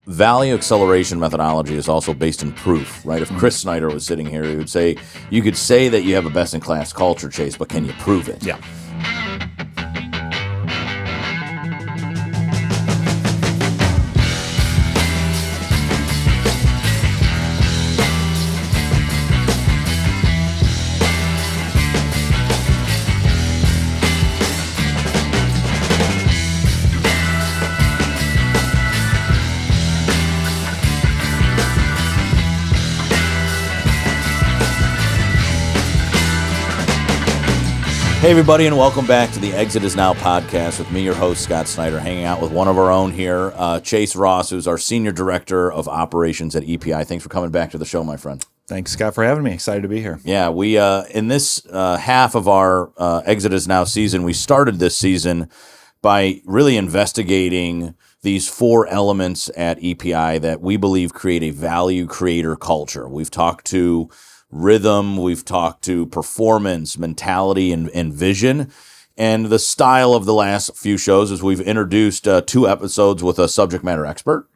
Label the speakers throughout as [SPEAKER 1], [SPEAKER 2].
[SPEAKER 1] value acceleration methodology is also based in proof, right? If Chris Snider was sitting here, he would say, you could say that you have a best-in-class culture, Chase, but can you prove it?
[SPEAKER 2] Yeah.
[SPEAKER 1] Hey, everybody, and welcome back to the Exit Is Now podcast with me, your host, Scott Snider, hanging out with one of our own here, Chase Ross, who's our Senior Director of Operations at EPI. Thanks for coming back to the show, my friend.
[SPEAKER 2] Thanks, Scott, for having me. Excited to be here.
[SPEAKER 1] Yeah, we in this half of our Exit Is Now season, we started this season by really investigating these 4 elements at EPI that we believe create a value creator culture. We've talked to rhythm, we've talked to performance, mentality, and vision. And the style of the last few shows is we've introduced 2 episodes with a subject matter expert.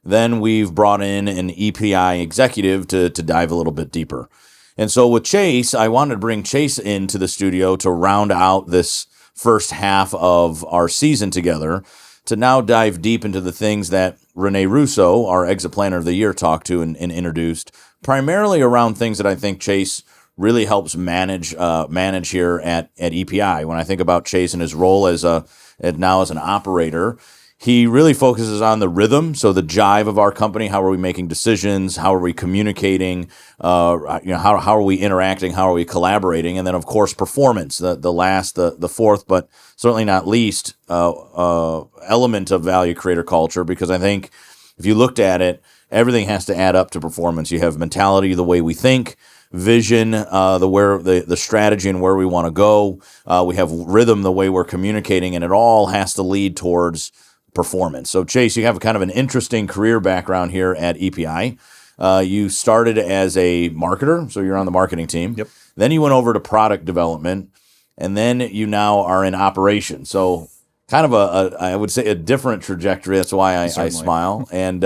[SPEAKER 1] Then we've brought in an EPI executive to dive a little bit deeper. And so with Chase, I wanted to bring Chase into the studio to round out this first half of our season together, to now dive deep into the things that Renee Russo, our Exit Planner of the Year, talked to and introduced, primarily around things that I think Chase really helps manage here at EPI. When I think about Chase and his role as an operator, he really focuses on the rhythm, so the jive of our company. How are we making decisions? How are we communicating? How are we interacting? How are we collaborating? And then, of course, performance, the fourth, but certainly not least, element of value creator culture, because I think if you looked at it, everything has to add up to performance. You have mentality, the way we think, vision, the strategy and where we want to go. We have rhythm, the way we're communicating, and it all has to lead towards performance. So, Chase, you have kind of an interesting career background here at EPI. You started as a marketer, so you're on the marketing team.
[SPEAKER 2] Yep.
[SPEAKER 1] Then you went over to product development, and then you now are in operations. So kind of I would say a different trajectory. That's why I smile. And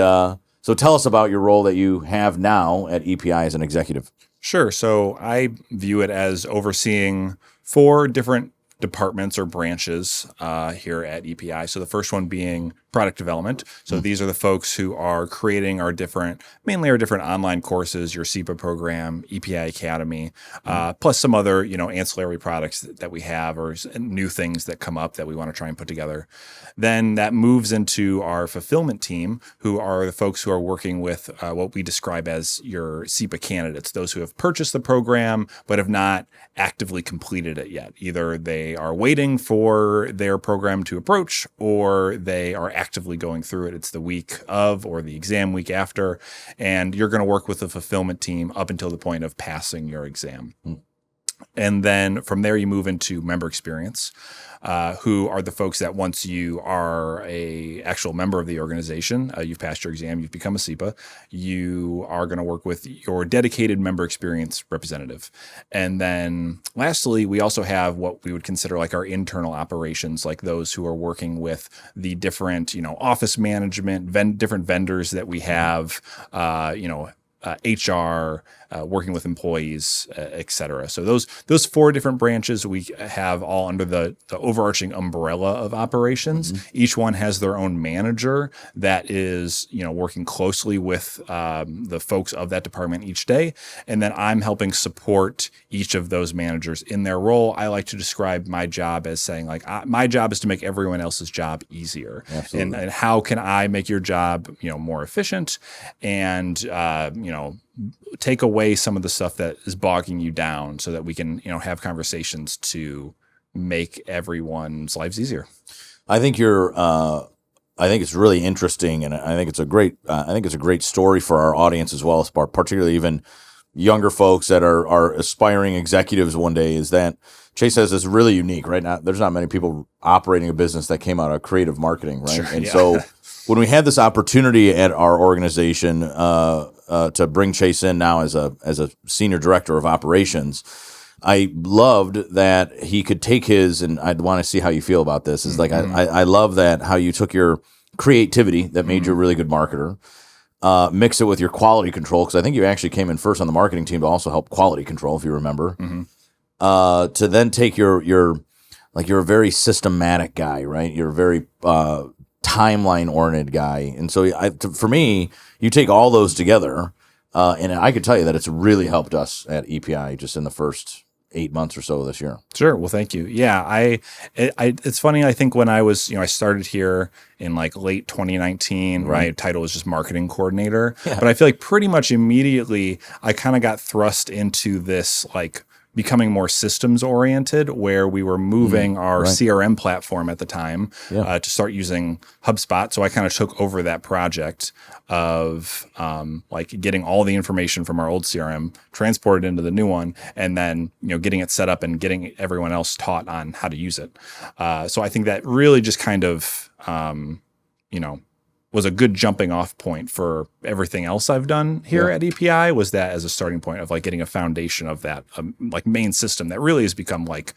[SPEAKER 1] so tell us about your role that you have now at EPI as an executive.
[SPEAKER 2] Sure. So I view it as overseeing 4 different departments or branches here at EPI. So the first one being product development. So these are the folks who are creating mainly our different online courses, your SEPA program, EPI Academy, plus some other, ancillary products that we have or new things that come up that we want to try and put together. Then that moves into our fulfillment team, who are the folks who are working with what we describe as your SEPA candidates, those who have purchased the program but have not actively completed it yet. Either they are waiting for their program to approach, or they are actively going through it. It's the week of or the exam week after, and you're going to work with the fulfillment team up until the point of passing your exam. And then from there, you move into member experience, who are the folks that once you are a actual member of the organization, you've passed your exam, you've become a SEPA, you are going to work with your dedicated member experience representative. And then lastly, we also have what we would consider like our internal operations, like those who are working with the different, office management, different vendors that we have, HR, working with employees, et cetera. So those 4 different branches we have all under the overarching umbrella of operations. Each one has their own manager that is, working closely with the folks of that department each day. And then I'm helping support each of those managers in their role. I like to describe my job as saying, my job is to make everyone else's job easier.
[SPEAKER 1] Absolutely.
[SPEAKER 2] And how can I make your job, more efficient and, take away some of the stuff that is bogging you down so that we can, have conversations to make everyone's lives easier.
[SPEAKER 1] I think I think it's really interesting, and I think it's a great story for our audience as well, as particularly even younger folks that are aspiring executives one day. Is that Chase says is really unique, right? Now, there's not many people operating a business that came out of creative marketing, right?
[SPEAKER 2] Sure,
[SPEAKER 1] and
[SPEAKER 2] yeah.
[SPEAKER 1] So when we had this opportunity at our organization to bring Chase in now as a senior director of operations, I loved that he could take his, and I'd want to see how you feel about this. Is like I love that how you took your creativity that made you a really good marketer. Mix it with your quality control, because I think you actually came in first on the marketing team to also help quality control, if you remember. To then take you're a very systematic guy, right? You're a very timeline oriented guy, and so for me, you take all those together, and I could tell you that it's really helped us at EPI just in the first 8 months or so this year.
[SPEAKER 2] Sure. Well, thank you. Yeah, it's funny. I think when I was, I started here in like late 2019. Right. My title was just marketing coordinator, but I feel like pretty much immediately I kind of got thrust into this like becoming more systems oriented, where we were moving our CRM platform at the time to start using HubSpot. So I kind of took over that project of like getting all the information from our old CRM, transported into the new one, and then getting it set up and getting everyone else taught on how to use it. So I think that really just kind of was a good jumping off point for everything else I've done here at EPI, was that as a starting point of like getting a foundation of that like main system that really has become like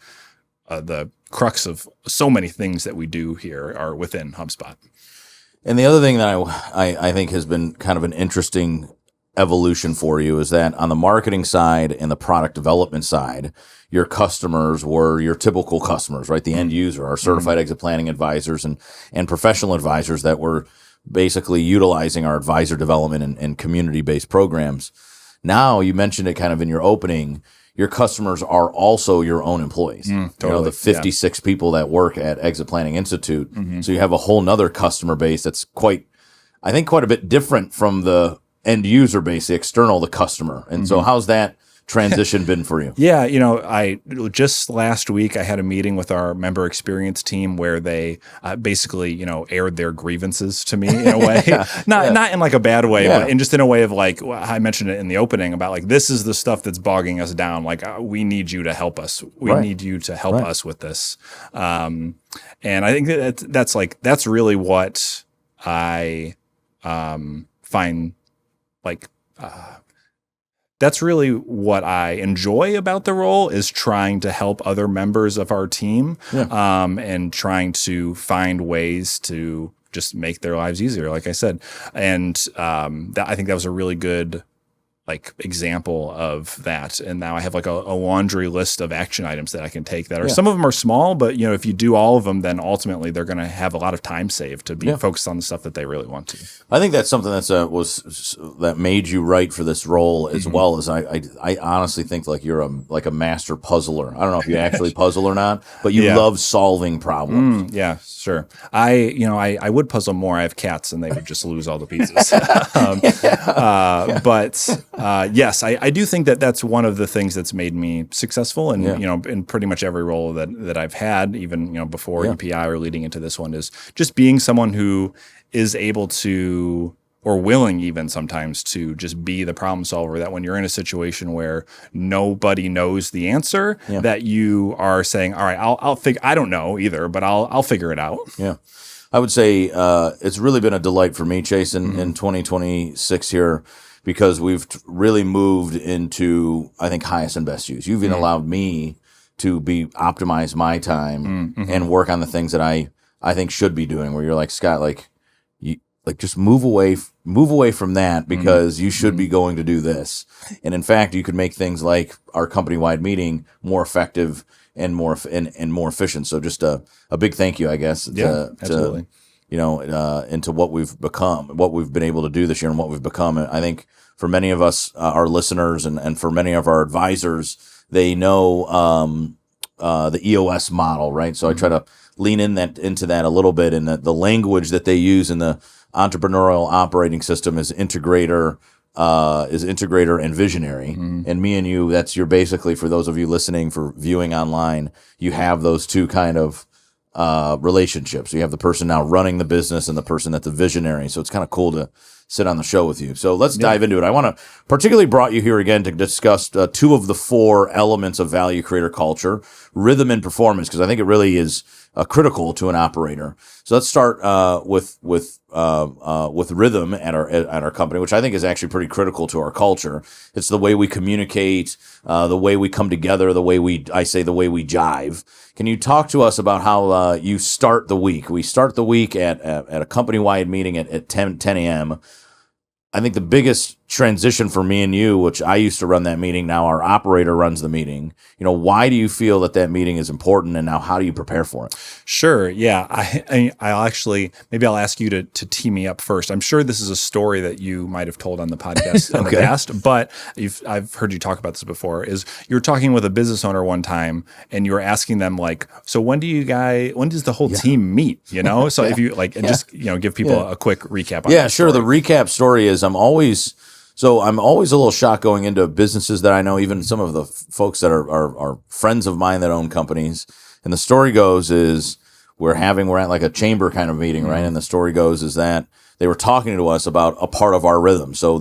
[SPEAKER 2] the crux of so many things that we do here are within HubSpot.
[SPEAKER 1] And the other thing that I think has been kind of an interesting evolution for you is that on the marketing side and the product development side, your customers were your typical customers, right? The end user, our certified exit planning advisors and professional advisors that were basically utilizing our advisor development and community-based programs. Now, you mentioned it kind of in your opening, your customers are also your own employees. Totally. The 56 people that work at Exit Planning Institute. So you have a whole nother customer base that's quite a bit different from the end user base, the external, the customer. And so how's that transition been for you?
[SPEAKER 2] Yeah, I just last week I had a meeting with our member experience team where they basically, aired their grievances to me in a way, not in like a bad way, but in just in a way of like, I mentioned it in the opening about like, this is the stuff that's bogging us down. Like, we need you to help us. We need you to help us with this. And I think that's really what I find like. That's really what I enjoy about the role, is trying to help other members of our team and trying to find ways to just make their lives easier, like I said. And I think that was a really good example of that. And now I have like a laundry list of action items that I can take that are, some of them are small, but if you do all of them, then ultimately they're going to have a lot of time saved to be focused on the stuff that they really want to.
[SPEAKER 1] I think that's something that made you right for this role, as well as I honestly think like you're a master puzzler. I don't know if you actually puzzle or not, but you love solving problems.
[SPEAKER 2] Yeah, sure. I would puzzle more. I have cats and they would just lose all the pieces. But yes, I do think that that's one of the things that's made me successful, and in pretty much every role that I've had, even before EPI or leading into this one, is just being someone who is able to, or willing even sometimes, to just be the problem solver. That when you're in a situation where nobody knows the answer, that you are saying, all right, I'll figure. I don't know either, but I'll figure it out.
[SPEAKER 1] Yeah. I would say it's really been a delight for me, Chase, in 2026 here, because we've really moved into, I think, highest and best use. You've even allowed me to optimize my time and work on the things that I think should be doing, where you're like, Scott, just move away from that, because you should be going to do this. And in fact, you could make things like our company-wide meeting more effective and more efficient. So just a big thank you, I guess.
[SPEAKER 2] Absolutely.
[SPEAKER 1] Into what we've become, what we've been able to do this year, and what we've become. I think for many of us, our listeners, and for many of our advisors, they know the EOS model, right? So I try to lean into that a little bit, and the language that they use in the entrepreneurial operating system is integrator and visionary. And me and you, you're basically, for those of you listening, for viewing online, you have those two kind of relationships. You have the person now running the business and the person that's a visionary. So it's kind of cool sit on the show with you. So let's dive into it. I want to particularly brought you here again to discuss 2 of the 4 elements of value creator culture, rhythm and performance, because I think it really is critical to an operator. So let's start with rhythm at our company, which I think is actually pretty critical to our culture. It's the way we communicate, the way we come together, the way we jive. Can you talk to us about how you start the week? We start the week at a company-wide meeting at 10 a.m. I think the biggest transition for me and you, which I used to run that meeting, now our operator runs the meeting. Why do you feel that meeting is important, and now how do you prepare for it?
[SPEAKER 2] Sure. Yeah. I'll actually, maybe I'll ask you to tee me up first. I'm sure this is a story that you might have told on the podcast in the past, but I've heard you talk about this before. Is you were talking with a business owner one time, and you were asking them like, so when does the whole team meet? So if you just give people a quick recap.
[SPEAKER 1] Yeah, sure. The recap story is I'm always a little shocked going into businesses that I know, even some of the folks that are friends of mine that own companies. And the story goes is we're at like a chamber kind of meeting, right? And the story goes is that they were talking to us about a part of our rhythm. So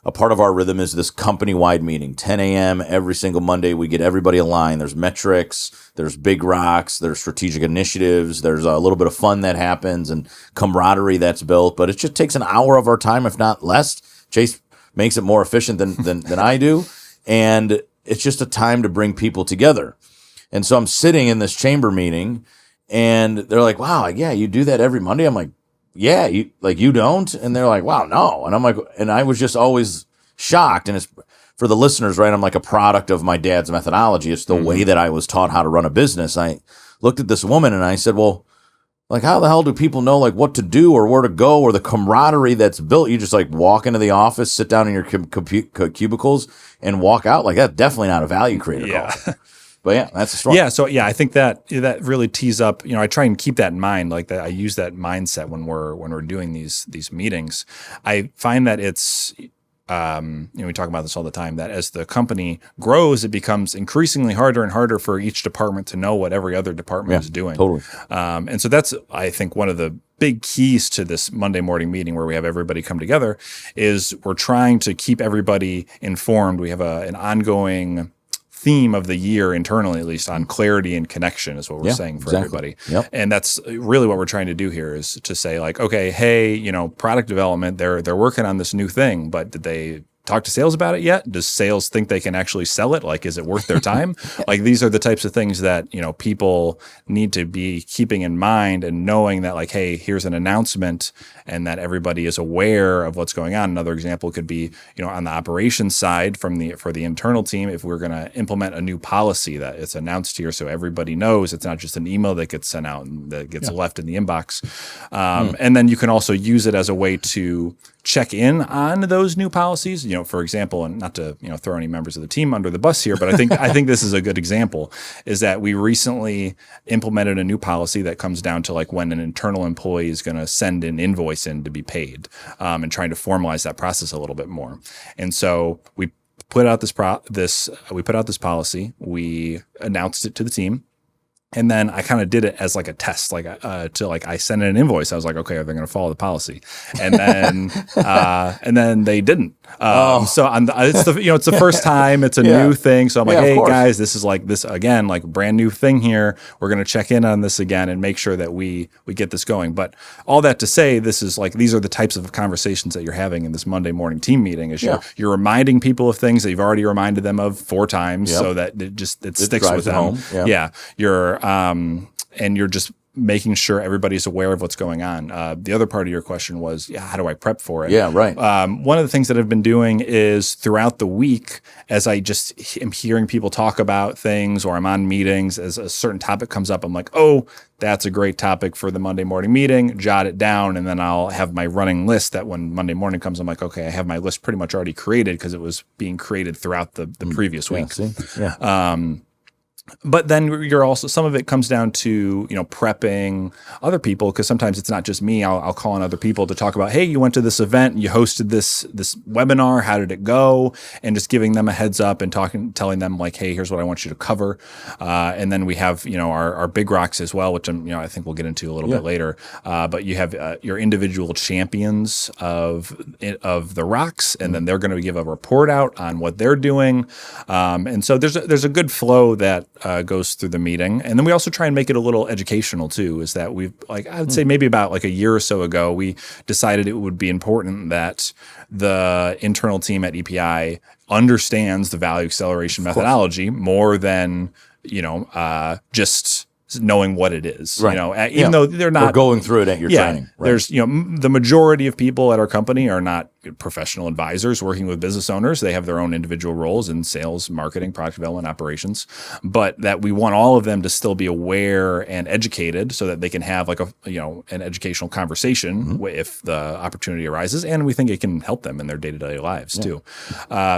[SPEAKER 1] a part of our rhythm is this company-wide meeting, 10 a.m. every single Monday. We get everybody aligned. There's metrics, there's big rocks, there's strategic initiatives, there's a little bit of fun that happens and camaraderie that's built. But it just takes an hour of our time, if not less. Chase makes it more efficient than I do. And it's just a time to bring people together. And so I'm sitting in this chamber meeting, and they're like, wow, yeah, you do that every Monday? I'm like, yeah, you don't? And they're like, wow, no. And I'm like, and I was just always shocked. And it's for the listeners, right? I'm like a product of my dad's methodology. It's the way that I was taught how to run a business. I looked at this woman and I said, well, like, how the hell do people know like what to do or where to go or the camaraderie that's built? You just like walk into the office, sit down in your cubicles and walk out. Like, that's definitely not a value creator culture. But yeah, that's the story.
[SPEAKER 2] Yeah. So yeah, I think that really tees up, I try and keep that in mind, like that I use that mindset when we're doing these meetings. I find that it's, we talk about this all the time, that as the company grows, it becomes increasingly harder and harder for each department to know what every other department is doing.
[SPEAKER 1] Totally.
[SPEAKER 2] And so that's, I think, one of the big keys to this Monday morning meeting where we have everybody come together is we're trying to keep everybody informed. We have an ongoing theme of the year internally, at least, on clarity and connection is what we're saying for everybody.
[SPEAKER 1] Yep.
[SPEAKER 2] And that's really what we're trying to do here is to say like, okay, hey, product development, they're working on this new thing, but did they talk to sales about it yet? Does sales think they can actually sell it? Like, is it worth their time? Like, these are the types of things that, people need to be keeping in mind and knowing that like, hey, here's an announcement and that everybody is aware of what's going on. Another example could be, on the operations side for the internal team, if we're going to implement a new policy that it's announced here so everybody knows it's not just an email that gets sent out and that gets left in the inbox. And then you can also use it as a way to check in on those new policies, for example, and not to, throw any members of the team under the bus here, but I think this is a good example, is that we recently implemented a new policy that comes down to like when an internal employee is going to send an invoice in to be paid, and trying to formalize that process a little bit more. And so we put out this policy, we announced it to the team. And then I kind of did it as like a test, I sent in an invoice. I was like, okay, are they going to follow the policy? And then they didn't. So it's the first time, it's a new thing. So I'm like, hey guys, this is like this again, like brand new thing here. We're going to check in on this again and make sure that we get this going. But all that to say, this is like, these are the types of conversations that you're having in this Monday morning team meeting is you're reminding people of things that you've already reminded them of 4 times so that it sticks with them. And you're just making sure everybody's aware of what's going on. The other part of your question was, how do I prep for it?
[SPEAKER 1] Yeah, right.
[SPEAKER 2] One of the things that I've been doing is throughout the week, as I just am hearing people talk about things or I'm on meetings, as a certain topic comes up, I'm like, oh, that's a great topic for the Monday morning meeting, jot it down, and then I'll have my running list that when Monday morning comes, I'm like, okay, I have my list pretty much already created because it was being created throughout the previous week. But then you're also, some of it comes down to, prepping other people, because sometimes it's not just me. I'll call on other people to talk about, hey, you went to this event, you hosted this webinar, how did it go? And just giving them a heads up and telling them like, hey, here's what I want you to cover. And then we have, our big rocks as well, which I think we'll get into a little bit later. But you have your individual champions of the rocks, and then they're going to give a report out on what they're doing. And so there's a good flow that goes through the meeting. And then we also try and make it a little educational too, is that I would say maybe about like a year or so ago, we decided it would be important that the internal team at EPI understands the value acceleration methodology more than, just knowing what it is,
[SPEAKER 1] right.
[SPEAKER 2] even though they're not
[SPEAKER 1] or going through it at your training. Right.
[SPEAKER 2] There's, the majority of people at our company are not professional advisors working with business owners. They have their own individual roles in sales, marketing, product development, operations, but that we want all of them to still be aware and educated so that they can have like an educational conversation if the opportunity arises. And we think it can help them in their day-to-day lives too.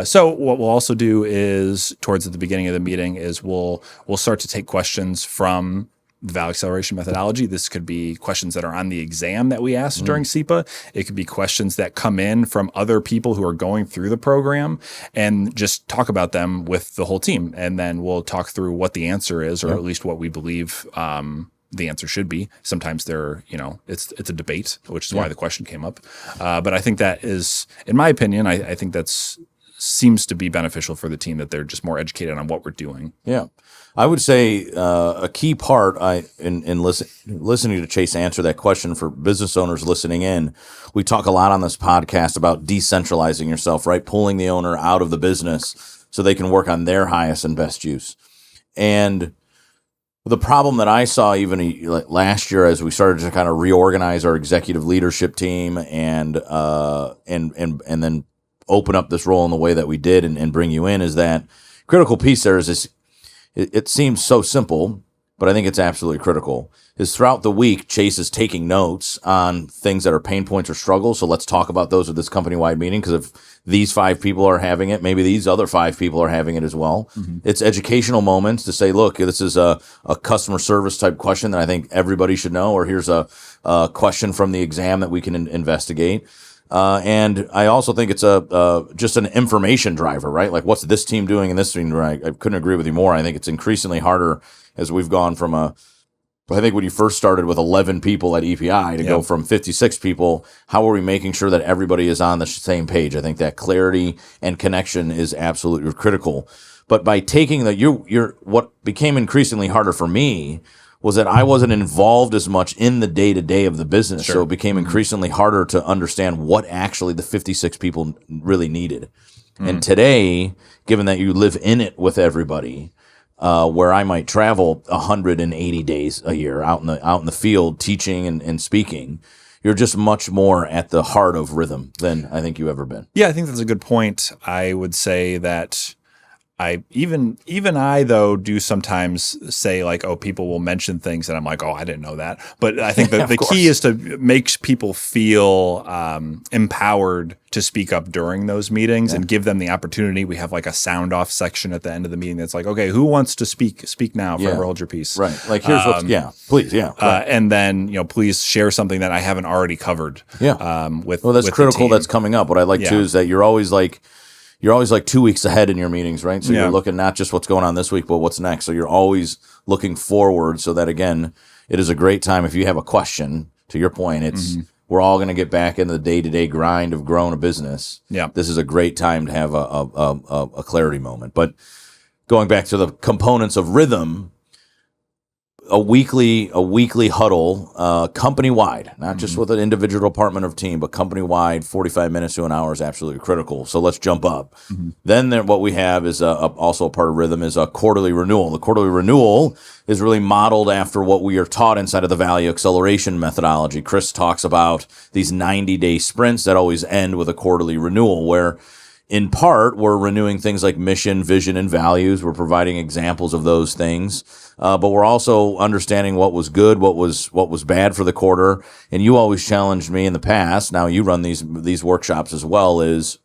[SPEAKER 2] So what we'll also do is towards the beginning of the meeting is we'll start to take questions from the value acceleration methodology. This could be questions that are on the exam that we asked during SEPA. It could be questions that come in from other people who are going through the program, and just talk about them with the whole team. And then we'll talk through what the answer is, or at least what we believe the answer should be. Sometimes it's a debate, which is why the question came up. But I think that is, in my opinion, I think that's seems to be beneficial for the team, that they're just more educated on what we're doing.
[SPEAKER 1] Yeah. I would say a key part in listening to Chase answer that question for business owners listening in, we talk a lot on this podcast about decentralizing yourself, right? Pulling the owner out of the business so they can work on their highest and best use. And the problem that I saw even last year as we started to kind of reorganize our executive leadership team and then open up this role in the way that we did and bring you in, is that critical piece there is this. It seems so simple, but I think it's absolutely critical, is throughout the week, Chase is taking notes on things that are pain points or struggles. So let's talk about those at this company-wide meeting, because if these 5 people are having it, maybe these other 5 people are having it as well. It's educational moments to say, look, this is a customer service type question that I think everybody should know, or here's a question from the exam that we can investigate. And I also think it's just an information driver, right? Like, what's this team doing and this team doing? I couldn't agree with you more. I think it's increasingly harder as we've gone from I think when you first started with 11 people at EPI to go from 56 people, how are we making sure that everybody is on the same page? I think that clarity and connection is absolutely critical. But by taking what became increasingly harder for me was that I wasn't involved as much in the day-to-day of the business. So it became increasingly harder to understand what actually the 56 people really needed. And today, given that you live in it with everybody, where I might travel 180 days a year out in the field teaching and speaking, you're just much more at the heart of rhythm than I think you've ever been.
[SPEAKER 2] Yeah, I think that's a good point. I would say that I though do sometimes say like, oh, people will mention things and I'm like, oh, I didn't know that. But I think that the key is to make people feel empowered to speak up during those meetings and give them the opportunity. We have like a sound off section at the end of the meeting that's like, okay, who wants to speak now? Forever hold your peace.
[SPEAKER 1] Right. Like here's please. Yeah. Right.
[SPEAKER 2] And then, please share something that I haven't already covered.
[SPEAKER 1] Yeah. That's critical. That's coming up. What I like too is that you're always like 2 weeks ahead in your meetings, right? So you're looking not just what's going on this week, but what's next. So you're always looking forward, so that, again, it is a great time. If you have a question, to your point, we're all going to get back into the day-to-day grind of growing a business. Yeah. This is a great time to have a clarity moment. But going back to the components of rhythm, a weekly huddle, company-wide, not just with an individual department of team, but company-wide, 45 minutes to an hour is absolutely critical. So let's jump up. Then what we have is also a part of rhythm is a quarterly renewal. The quarterly renewal is really modeled after what we are taught inside of the value acceleration methodology. Chris talks about these 90-day sprints that always end with a quarterly renewal, where in part, we're renewing things like mission, vision, and values. We're providing examples of those things. But we're also understanding what was good, what was bad for the quarter. And you always challenged me in the past. Now you run these workshops as well. Is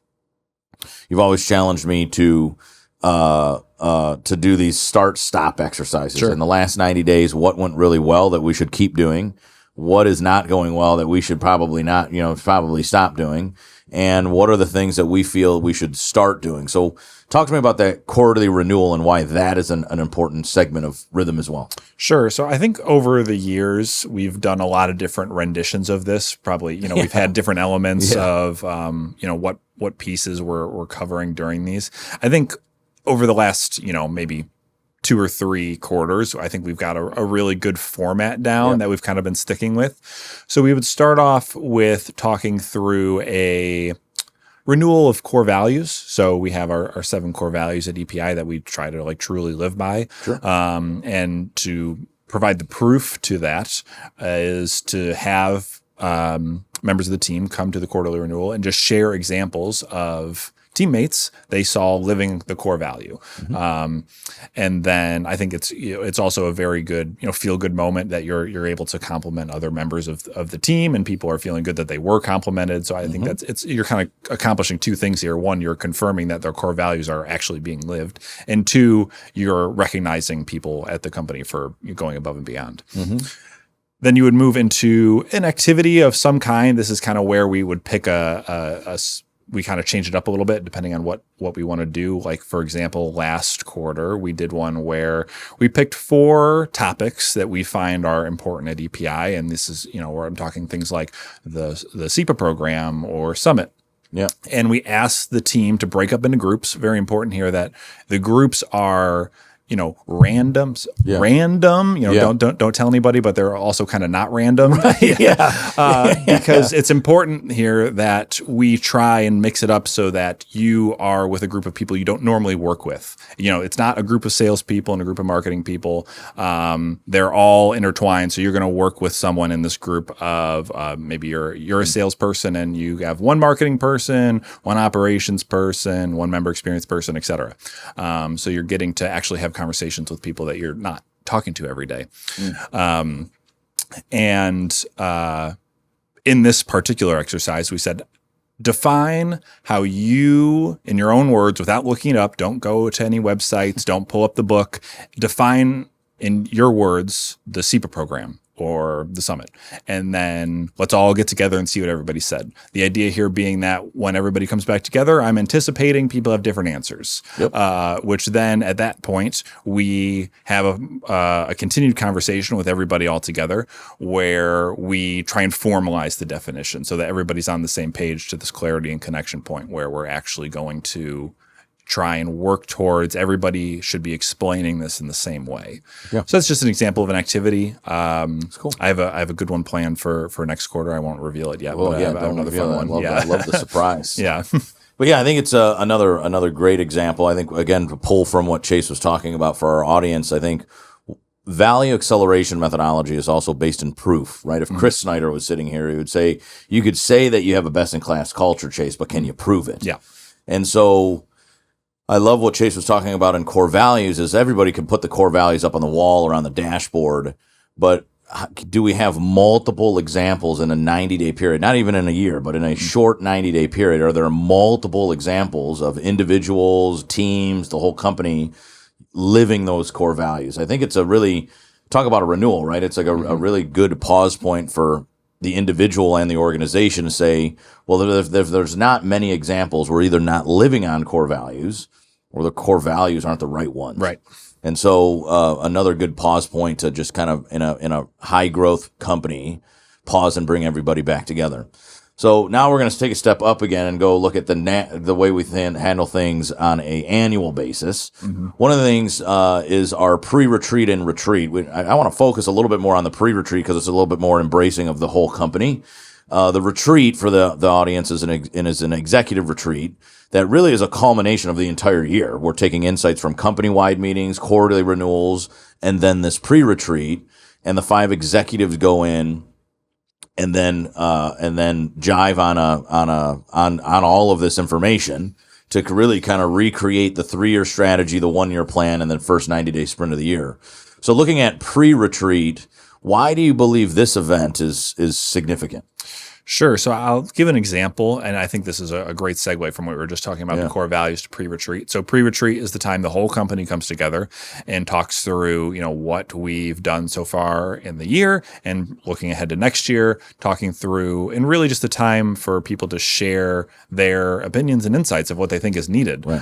[SPEAKER 1] you've always challenged me to to do these start-stop exercises.
[SPEAKER 2] Sure.
[SPEAKER 1] In the last 90 days, what went really well that we should keep doing? What is not going well that we should probably not, probably stop doing? And what are the things that we feel we should start doing? So talk to me about that quarterly renewal and why that is an important segment of Rhythm as well.
[SPEAKER 2] Sure. So I think over the years, we've done a lot of different renditions of this. Probably, we've had different elements of, what pieces we're covering during these. I think over the last, maybe 2 or 3 quarters, I think we've got a really good format down that we've kind of been sticking with. So we would start off with talking through a renewal of core values. So we have our 7 core values at EPI that we try to truly live by.
[SPEAKER 1] Sure.
[SPEAKER 2] And to provide the proof to that is to have members of the team come to the quarterly renewal and just share examples of teammates they saw living the core value. And then I think it's also a very good, feel good moment that you're able to compliment other members of the team, and people are feeling good that they were complimented. So I think you're kind of accomplishing 2 things here. 1, you're confirming that their core values are actually being lived. And 2, you're recognizing people at the company for going above and beyond. Then you would move into an activity of some kind. This is kind of where we would pick we kind of change it up a little bit depending on what we want to do. Like, for example, last quarter, we did one where we picked 4 topics that we find are important at EPI. And this is, where I'm talking things like the SEPA program or Summit.
[SPEAKER 1] Yeah.
[SPEAKER 2] And we asked the team to break up into groups. Very important here that the groups are random, don't tell anybody, but they're also kind of not random. Because it's important here that we try and mix it up so that you are with a group of people you don't normally work with. It's not a group of salespeople and a group of marketing people. They're all intertwined. So you're going to work with someone in this group of maybe you're a salesperson and you have 1 marketing person, 1 operations person, 1 member experience person, et cetera. So you're getting to actually have conversations with people that you're not talking to every day. And in this particular exercise, we said, define how you, in your own words, without looking it up, don't go to any websites, don't pull up the book, define in your words the SEPA program or the Summit. And then let's all get together and see what everybody said. The idea here being that when everybody comes back together, I'm anticipating people have different answers, which then at that point, we have a continued conversation with everybody all together where we try and formalize the definition so that everybody's on the same page to this clarity and connection point where we're actually going to try and work towards everybody should be explaining this in the same way. Yeah. So that's just an example of an activity. That's cool. I have a good one planned for next quarter. I won't reveal it yet.
[SPEAKER 1] Well,
[SPEAKER 2] but
[SPEAKER 1] yeah,
[SPEAKER 2] I have another fun one.
[SPEAKER 1] I love the surprise.
[SPEAKER 2] Yeah.
[SPEAKER 1] But yeah, I think it's another great example. I think, again, to pull from what Chase was talking about for our audience, I think value acceleration methodology is also based in proof, right? If Chris Snider was sitting here, he would say, you could say that you have a best-in-class culture, Chase, but can you prove it?
[SPEAKER 2] Yeah.
[SPEAKER 1] And so I love what Chase was talking about in core values is everybody can put the core values up on the wall or on the dashboard, but do we have multiple examples in a 90-day period, not even in a year, but in a short 90-day period? Are there multiple examples of individuals, teams, the whole company living those core values? I think it's talk about a renewal, right? It's like a really good pause point for the individual and the organization to say, well, if there's not many examples, we're either not living on core values or the core values aren't the right ones.
[SPEAKER 2] Right.
[SPEAKER 1] And so another good pause point to just kind of in a high growth company, pause and bring everybody back together. So now we're going to take a step up again and go look at the way we handle things on a annual basis. One of the things is our pre-retreat and retreat. I want to focus a little bit more on the pre-retreat because it's a little bit more embracing of the whole company. The retreat for the audience is an executive retreat that really is a culmination of the entire year. We're taking insights from company-wide meetings, quarterly renewals, and then this pre-retreat, and the 5 executives go in and then jive on all of this information to really kind of recreate the 3-year strategy, the 1-year plan, and then first 90-day sprint of the year. So looking at pre-retreat, why do you believe this event is significant?
[SPEAKER 2] Sure. So I'll give an example, and I think this is a great segue from what we were just talking about, the core values to pre-retreat. So pre-retreat is the time the whole company comes together and talks through, what we've done so far in the year and looking ahead to next year, talking through, and really just the time for people to share their opinions and insights of what they think is needed.
[SPEAKER 1] Right.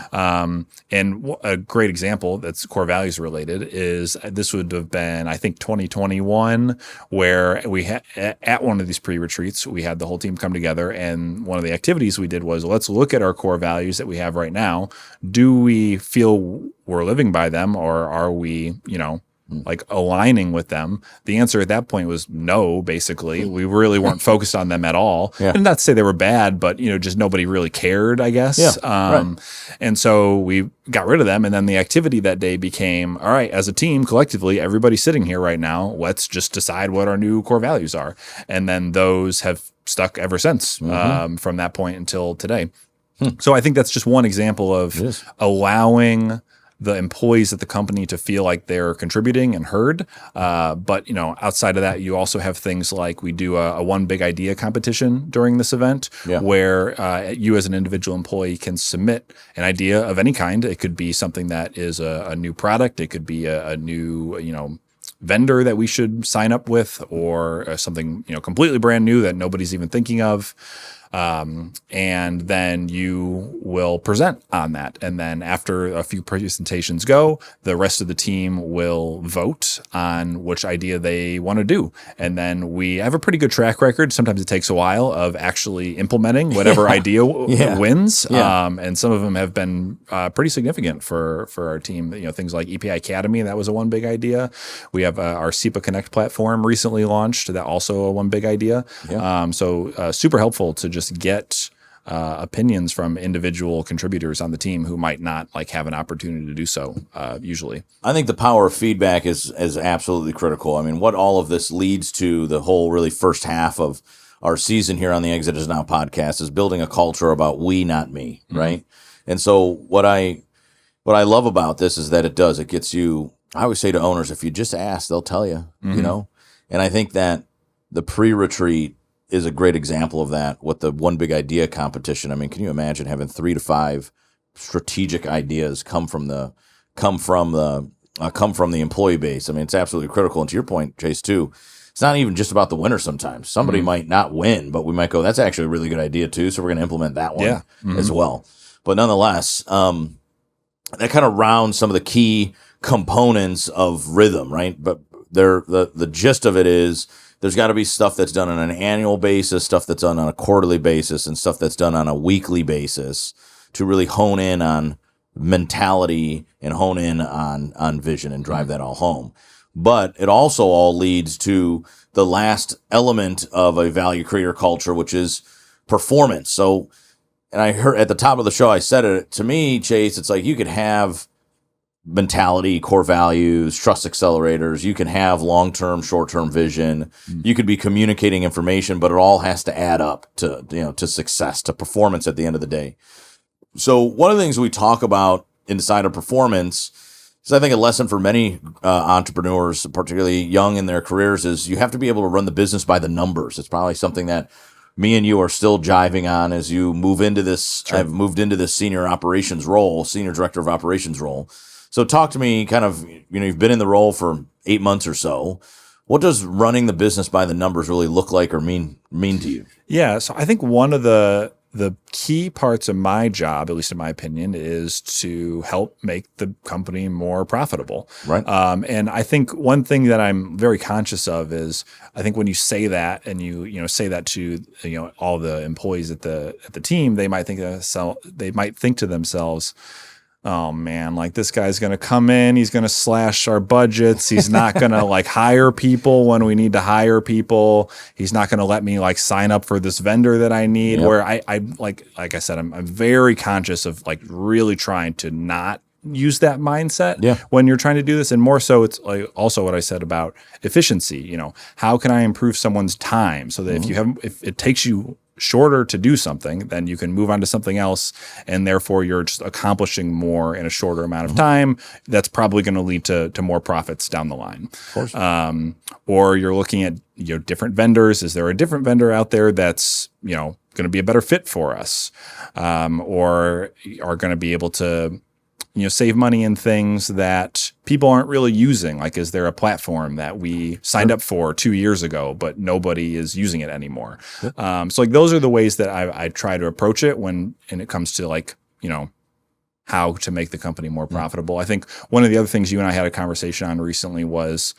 [SPEAKER 2] And a great example that's core values related is this would have been, I think, 2021, where we had at one of these pre-retreats, we had the whole team come together, and one of the activities we did was, let's look at our core values that we have right now. Do we feel we're living by them, or are we, like aligning with them? The answer at that point was no, basically. We really weren't focused on them at all. And not to say they were bad, but, just nobody really cared, I guess. Right. And so we got rid of them. And then the activity that day became, all right, as a team, collectively, everybody sitting here right now, let's just decide what our new core values are. And then those have stuck ever since, from that point until today. So I think that's just one example of allowing the employees at the company to feel like they're contributing and heard. But, outside of that, you also have things like we do a one big idea competition during this event where you as an individual employee can submit an idea of any kind. It could be something that is a new product. It could be a new, vendor that we should sign up with, or something, completely brand new that nobody's even thinking of. And then you will present on that. And then after a few presentations go, the rest of the team will vote on which idea they want to do. And then we have a pretty good track record. Sometimes it takes a while of actually implementing whatever idea wins. And some of them have been pretty significant for our team. Things like EPI Academy, that was a one big idea. We have our SEPA Connect platform recently launched, that also a one big idea. So super helpful to just get opinions from individual contributors on the team who might not have an opportunity to do so usually.
[SPEAKER 1] I think the power of feedback is absolutely critical. I mean, what all of this leads to, the whole really first half of our season here on the Exit Is Now podcast, is building a culture about we, not me, right? And so what I love about this is that it gets you, I always say to owners, if you just ask, they'll tell you, And I think that the pre-retreat is a great example of that with the one big idea competition. I mean, can you imagine having 3 to 5 strategic ideas come from the employee base? I mean, it's absolutely critical. And to your point, Chase, too, it's not even just about the winner sometimes. Somebody might not win, but we might go, that's actually a really good idea too, so we're going to implement that one as well. But nonetheless, that kind of rounds some of the key components of rhythm, right? But the gist of it is, there's got to be stuff that's done on an annual basis, stuff that's done on a quarterly basis, and stuff that's done on a weekly basis to really hone in on mentality and hone in on vision and drive that all home. But it also all leads to the last element of a value creator culture, which is performance. So, and I heard at the top of the show, I said it, to me, Chase, it's like you could have mentality, core values, trust accelerators. You can have long-term, short-term vision. You could be communicating information, but it all has to add up to success, to performance at the end of the day. So one of the things we talk about inside of performance is, I think, a lesson for many entrepreneurs, particularly young in their careers, is you have to be able to run the business by the numbers. It's probably something that me and you are still jiving on as you move into this. I've moved into this senior director of operations role. So talk to me kind of, you've been in the role for 8 months or so. What does running the business by the numbers really look like or mean to you? Yeah,
[SPEAKER 2] so I think one of the key parts of my job, at least in my opinion, is to help make the company more profitable.
[SPEAKER 1] Right.
[SPEAKER 2] And I think one thing that I'm very conscious of is, I think when you say that and you say that to all the employees at the team, they might think to themselves, oh man, this guy's going to come in, he's going to slash our budgets. He's not going to hire people when we need to hire people. He's not going to let me sign up for this vendor that I need. Where I like I said, I'm very conscious of really trying to not use that mindset when you're trying to do this. And more so, it's also what I said about efficiency. How can I improve someone's time so that if it takes you shorter to do something, then you can move on to something else, and therefore you're just accomplishing more in a shorter amount of time. That's probably going to lead to more profits down the line.
[SPEAKER 1] Of course.
[SPEAKER 2] Or you're looking at different vendors. Is there a different vendor out there that's going to be a better fit for us, or are going to be able to save money in things that people aren't really using? Like, is there a platform that we signed up for 2 years ago, but nobody is using it anymore? So like those are the ways that I try to approach it and it comes to like, how to make the company more profitable. I think one of the other things you and I had a conversation on recently was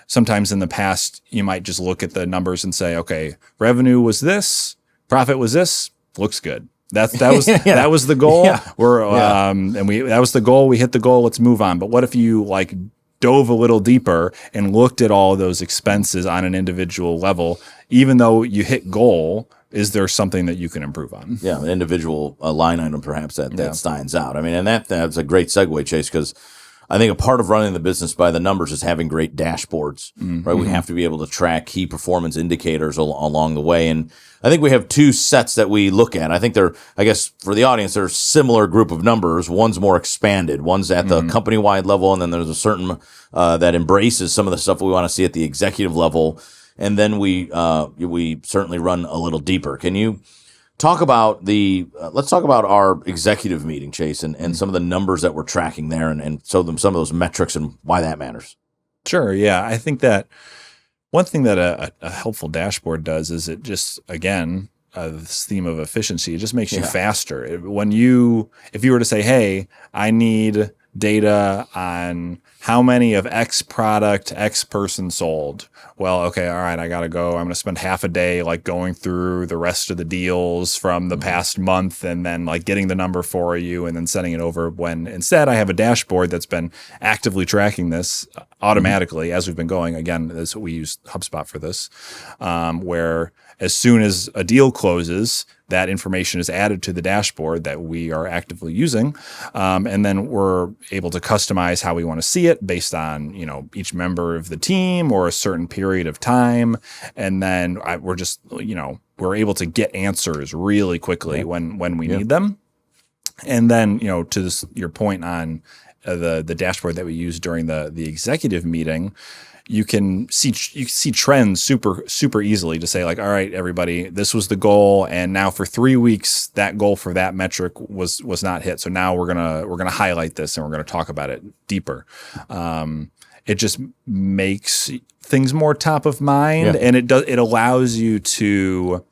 [SPEAKER 2] sometimes in the past, you might just look at the numbers and say, okay, revenue was this, profit was this, looks good. That was that was the goal. That was the goal. We hit the goal. Let's move on. But what if you like dove a little deeper and looked at all of those expenses on an individual level? Even though you hit goal, is there something that you can improve on?
[SPEAKER 1] Yeah, an individual line item perhaps that stands out. I mean, and that's a great segue, Chase, because I think a part of running the business by the numbers is having great dashboards, right? We have to be able to track key performance indicators along the way. And I think we have two sets that we look at. I think I guess for the audience, there's a similar group of numbers. One's more expanded. One's at the company-wide level. And then there's a certain that embraces some of the stuff we want to see at the executive level. And then we certainly run a little deeper. Can you talk about let's talk about our executive meeting, Chase, and some of the numbers that we're tracking there and show them some of those metrics and why that matters.
[SPEAKER 2] Sure. Yeah. I think that one thing that a helpful dashboard does is it just, again, this theme of efficiency, it just makes you faster. If you were to say, hey, I need data on how many of X product X person sold. Well, okay, all right, I got to go. I'm going to spend half a day like going through the rest of the deals from the past month and then like getting the number for you and then sending it over, when instead I have a dashboard that's been actively tracking this automatically as we've been going. Again, that's what we use HubSpot for this, where as soon as a deal closes, that information is added to the dashboard that we are actively using. And then we're able to customize how we want to see it based on, each member of the team or a certain period of time. And then we're able to get answers really quickly when we need them. And then, to your point on the dashboard that we use during the executive meeting, you can see trends super easily to say like, all right, everybody, this was the goal, and now for 3 weeks that goal for that metric was not hit. So now we're gonna highlight this and we're gonna talk about it deeper. It just makes things more top of mind, and it allows you to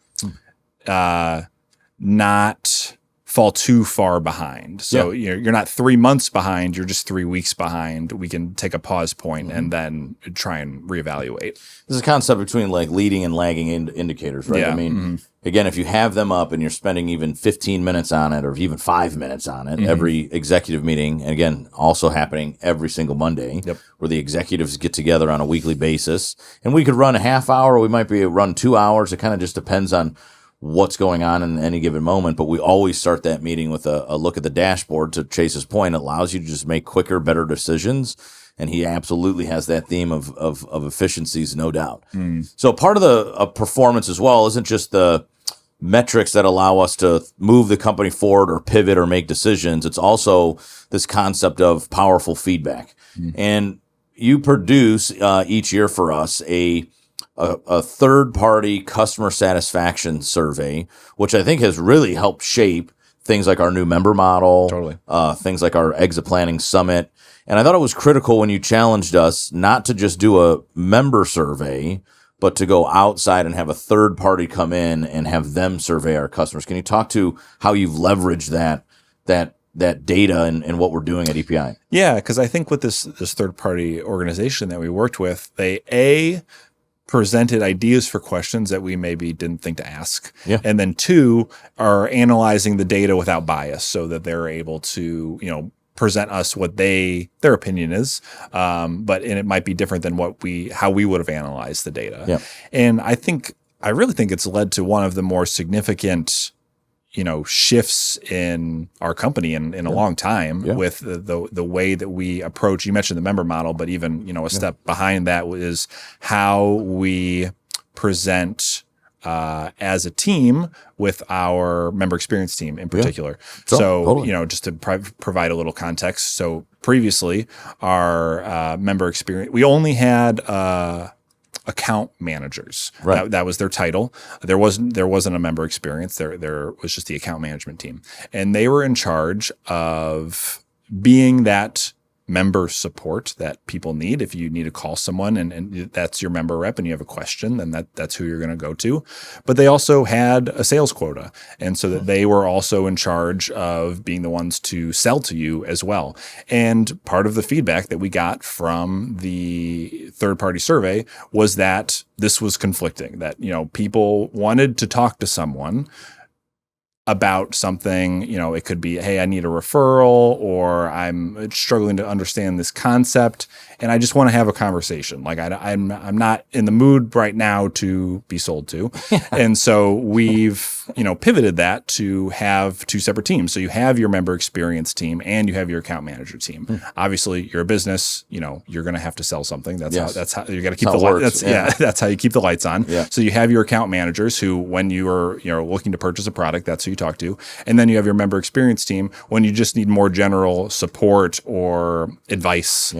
[SPEAKER 2] not fall too far behind. So you're not 3 months behind, you're just 3 weeks behind. We can take a pause point and then try and reevaluate.
[SPEAKER 1] There's a concept between like leading and lagging indicators, right?
[SPEAKER 2] Yeah.
[SPEAKER 1] I mean, again, if you have them up and you're spending even 15 minutes on it or even 5 minutes on it, every executive meeting, and again, also happening every single Monday, where the executives get together on a weekly basis, and we could run a half hour, we might be run 2 hours. It kind of just depends on what's going on in any given moment, but we always start that meeting with a look at the dashboard. To Chase's point, it allows you to just make quicker, better decisions, and he absolutely has that theme of efficiencies, no doubt. So part of the performance as well isn't just the metrics that allow us to move the company forward or pivot or make decisions. It's also this concept of powerful feedback. And you produce each year for us a third-party customer satisfaction survey, which I think has really helped shape things like our new member model, things like our exit planning summit. And I thought it was critical when you challenged us not to just do a member survey, but to go outside and have a third party come in and have them survey our customers. Can you talk to how you've leveraged that data and what we're doing at EPI?
[SPEAKER 2] Yeah, because I think with this third party organization that we worked with, they presented ideas for questions that we maybe didn't think to ask. And then 2, are analyzing the data without bias so that they're able to, present us what their opinion is. And it might be different than how we would have analyzed the data. And I really think it's led to one of the more significant shifts in our company in a long time with the way that we approach. You mentioned the member model, but even a step behind that is how we present as a team with our member experience team in particular.
[SPEAKER 1] Sure,
[SPEAKER 2] So,
[SPEAKER 1] totally.
[SPEAKER 2] just to provide a little context. So previously, our member experience, we only had account managers.
[SPEAKER 1] Right.
[SPEAKER 2] That was their title. There wasn't a member experience. There was just the account management team, and they were in charge of being that member support that people need. If you need to call someone and that's your member rep and you have a question, then that's who you're going to go to. But they also had a sales quota. And so that they were also in charge of being the ones to sell to you as well. And part of the feedback that we got from the third-party survey was that this was conflicting, that, people wanted to talk to someone about something. It could be, hey, I need a referral, or I'm struggling to understand this concept and I just want to have a conversation. Like I'm not in the mood right now to be sold to. And so we've, pivoted that to have two separate teams. So you have your member experience team and you have your account manager team. Obviously you're a business, you're going to have to sell something. That's how you got to keep the lights. That's how you keep the lights on.
[SPEAKER 1] Yeah.
[SPEAKER 2] So you have your account managers who, when you are, looking to purchase a product, that's who you talk to. And then you have your member experience team when you just need more general support or advice.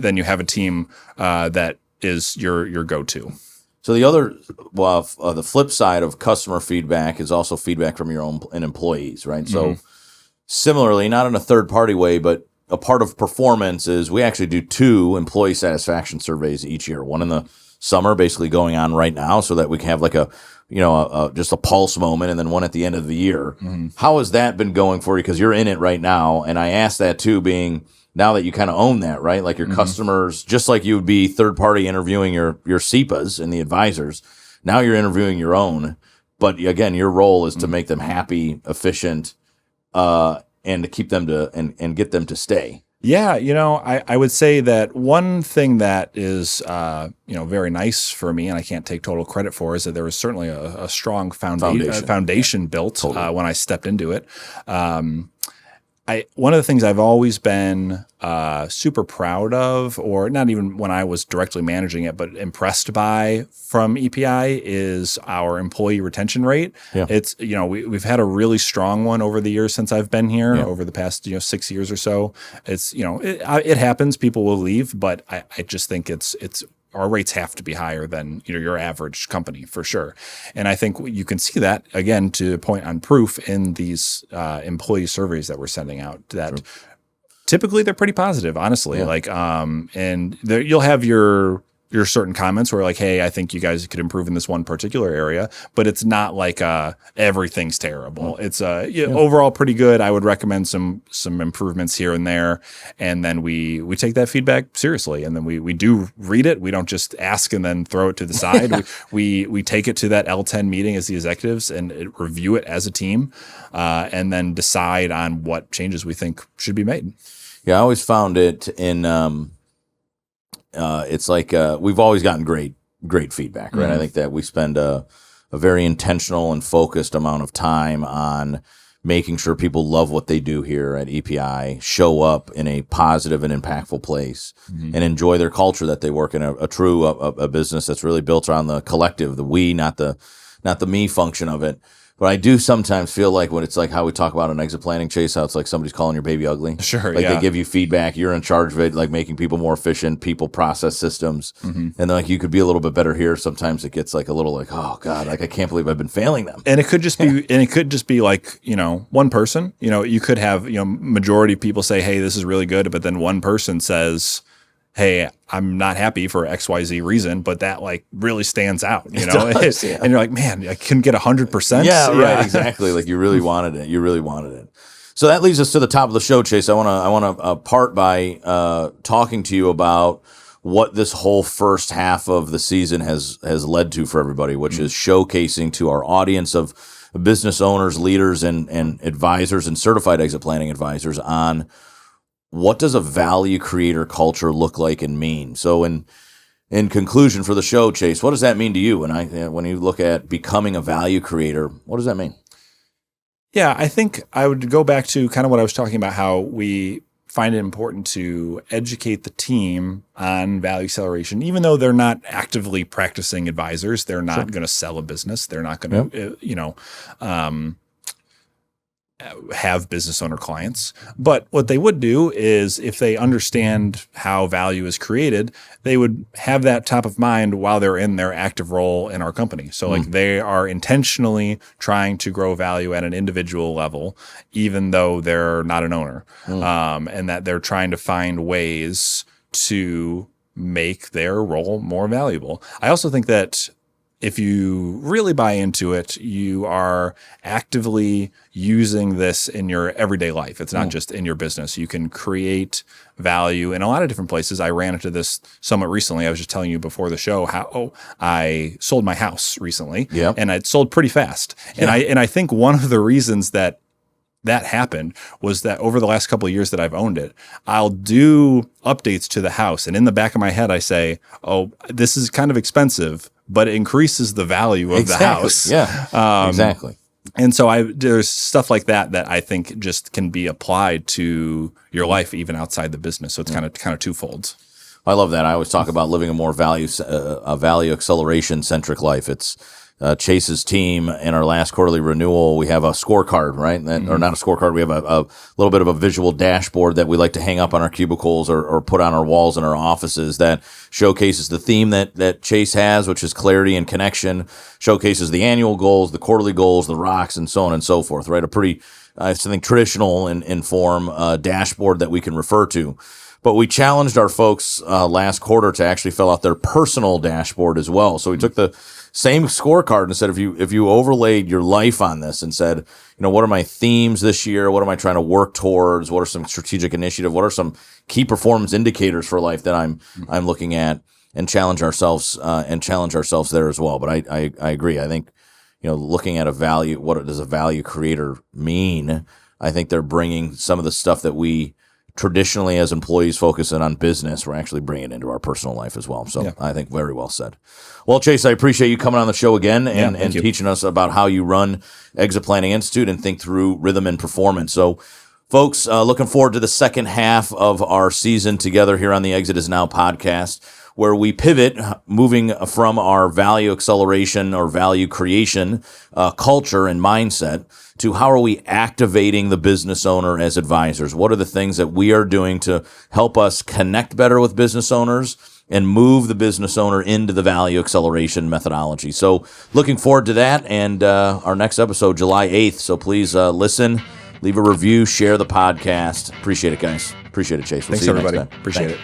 [SPEAKER 2] Then you have a team that is your go-to.
[SPEAKER 1] So the flip side of customer feedback is also feedback from your own and employees, right? So similarly, not in a third-party way, but a part of performance is we actually do 2 employee satisfaction surveys each year. One in the summer, basically going on right now, so that we can have like just a pulse moment, and then one at the end of the year. How has that been going for you? Because you're in it right now, and I asked that too, being now that you kind of own that, right? Like your customers, just like you would be third party interviewing your CEPAs and the advisors, now you're interviewing your own. But again, your role is to make them happy, efficient, and to keep them and get them to stay.
[SPEAKER 2] Yeah, I would say that one thing that is, very nice for me, and I can't take total credit for, is that there was certainly a strong foundation built when I stepped into it. One of the things I've always been super proud of, or not even when I was directly managing it, but impressed by from EPI, is our employee retention rate. Yeah. It's we've had a really strong one over the years since I've been here, over the past 6 years or so. It's it happens, people will leave, but I just think it's our rates have to be higher than your average company for sure. And I think you can see that, again, to point on proof in these employee surveys that we're sending out, that typically they're pretty positive, honestly. And you'll have your certain comments where like, hey, I think you guys could improve in this one particular area, but it's not like everything's terrible. It's overall pretty good. I would recommend some improvements here and there. And then we take that feedback seriously. And then we do read it. We don't just ask and then throw it to the side. we take it to that L10 meeting as the executives and review it as a team, and then decide on what changes we think should be made.
[SPEAKER 1] Yeah, I always found it in it's like we've always gotten great feedback, right? I think that we spend a very intentional and focused amount of time on making sure people love what they do here at EPI, show up in a positive and impactful place, and enjoy their culture, that they work in a true business that's really built around the collective, the we, not the me function of it. But I do sometimes feel like when it's like how we talk about an exit planning, Chase, how it's like somebody's calling your baby ugly.
[SPEAKER 2] Sure,
[SPEAKER 1] like they give you feedback, you're in charge of it, like making people more efficient, people, process, systems, and then like you could be a little bit better here. Sometimes it gets like a little like, oh God, like I can't believe I've been failing them.
[SPEAKER 2] And it could just be, like one person. You could have majority of people say, hey, this is really good, but then one person says, hey, I'm not happy for XYZ reason, but that like really stands out, and you're like, man, I couldn't get 100%.
[SPEAKER 1] Yeah, right, exactly. Like you really wanted it. So that leads us to the top of the show, Chase. I want to part by talking to you about what this whole first half of the season has led to for everybody, which is showcasing to our audience of business owners, leaders, and advisors and certified exit planning advisors on what does a value creator culture look like and mean? So in conclusion for the show, Chase, what does that mean to you? And when you look at becoming a value creator, what does that mean?
[SPEAKER 2] Yeah, I think I would go back to kind of what I was talking about, how we find it important to educate the team on value acceleration, even though they're not actively practicing advisors. They're not going to sell a business. They're not going to, have business owner clients. But what they would do is, if they understand how value is created, they would have that top of mind while they're in their active role in our company. So like they are intentionally trying to grow value at an individual level, even though they're not an owner, and that they're trying to find ways to make their role more valuable. I also think that if you really buy into it, you are actively using this in your everyday life. It's not just in your business. You can create value in a lot of different places. I ran into this somewhat recently. I was just telling you before the show how I sold my house recently, and it sold pretty fast. And I think one of the reasons that happened was that over the last couple of years that I've owned it, I'll do updates to the house. And in the back of my head, I say, oh, this is kind of expensive, but it increases the value of the house.
[SPEAKER 1] Yeah, exactly.
[SPEAKER 2] And so there's stuff like that I think just can be applied to your life, even outside the business. So it's kind of twofold.
[SPEAKER 1] I love that. I always talk about living a more value acceleration centric life. It's Chase's team in our last quarterly renewal. We have a scorecard, right? Or not a scorecard. We have a little bit of a visual dashboard that we like to hang up on our cubicles or put on our walls in our offices that showcases the theme that Chase has, which is clarity and connection, showcases the annual goals, the quarterly goals, the rocks, and so on and so forth, right? A pretty, I think, traditional in form dashboard that we can refer to. But we challenged our folks last quarter to actually fill out their personal dashboard as well. So we took the same scorecard and said, if you overlaid your life on this and said, what are my themes this year? What am I trying to work towards? What are some strategic initiative? What are some key performance indicators for life that I'm looking at, and challenge ourselves there as well. But I agree. I think, looking at a value, what does a value creator mean? I think they're bringing some of the stuff that we traditionally as employees focusing on business, we're actually bringing it into our personal life as well. So I think very well said. Well, Chase, I appreciate you coming on the show again and teaching us about how you run Exit Planning Institute and think through rhythm and performance. So folks, looking forward to the second half of our season together here on the Exit Is Now podcast, where we pivot, moving from our value acceleration or value creation culture and mindset to how are we activating the business owner as advisors? What are the things that we are doing to help us connect better with business owners and move the business owner into the value acceleration methodology? So looking forward to that, and our next episode, July 8th. So please listen, leave a review, share the podcast. Appreciate it, guys. Appreciate it, Chase.
[SPEAKER 2] Thanks, everybody. Appreciate it.